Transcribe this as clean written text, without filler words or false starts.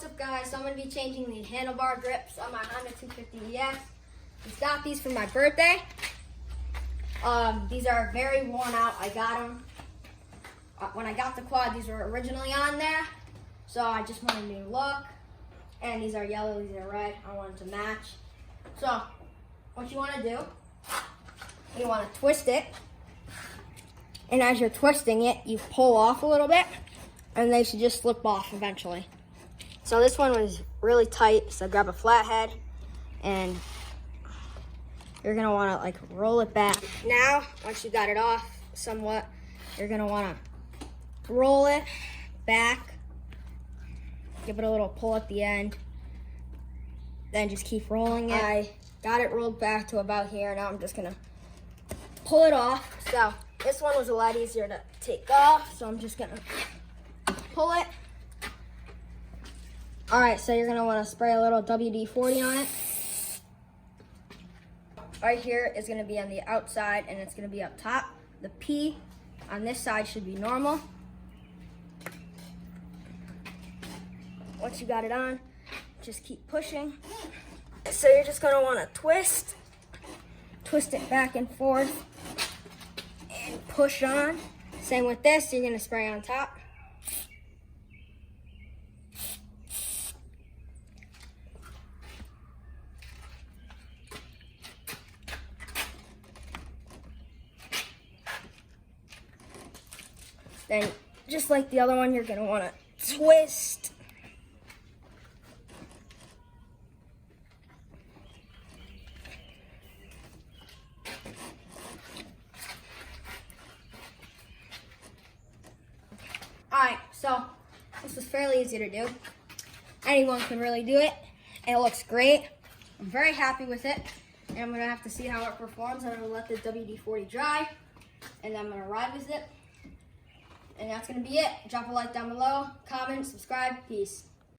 What's up guys, so I'm going to be changing the handlebar grips on my Honda 250 EX. Just got these for my birthday. These are very worn out. I got them. When I got the quad, these were originally on there. So I just wanted a new look. And these are yellow, these are red. I wanted to match. So what you want to do, you want to twist it. And as you're twisting it, you pull off a little bit. And they should just slip off eventually. So this one was really tight, so grab a flathead and you're gonna wanna like roll it back. Now, once you got it off somewhat, you're gonna wanna roll it back, give it a little pull at the end, then just keep rolling it. I got it rolled back to about here. Now I'm just gonna pull it off. So this one was a lot easier to take off, so I'm just gonna pull it. All right, so you're gonna wanna spray a little WD-40 on it. Right here is gonna be on the outside and it's gonna be up top. The P on this side should be normal. Once you got it on, just keep pushing. So you're just gonna wanna twist it back and forth and push on. Same with this, you're gonna spray on top. Then, just like the other one, you're gonna wanna twist. Alright, so this was fairly easy to do. Anyone can really do it. It looks great. I'm very happy with it. And I'm gonna have to see how it performs. I'm gonna let the WD-40 dry. And then I'm gonna ride with it. And that's gonna be it. Drop a like down below, comment, subscribe, peace.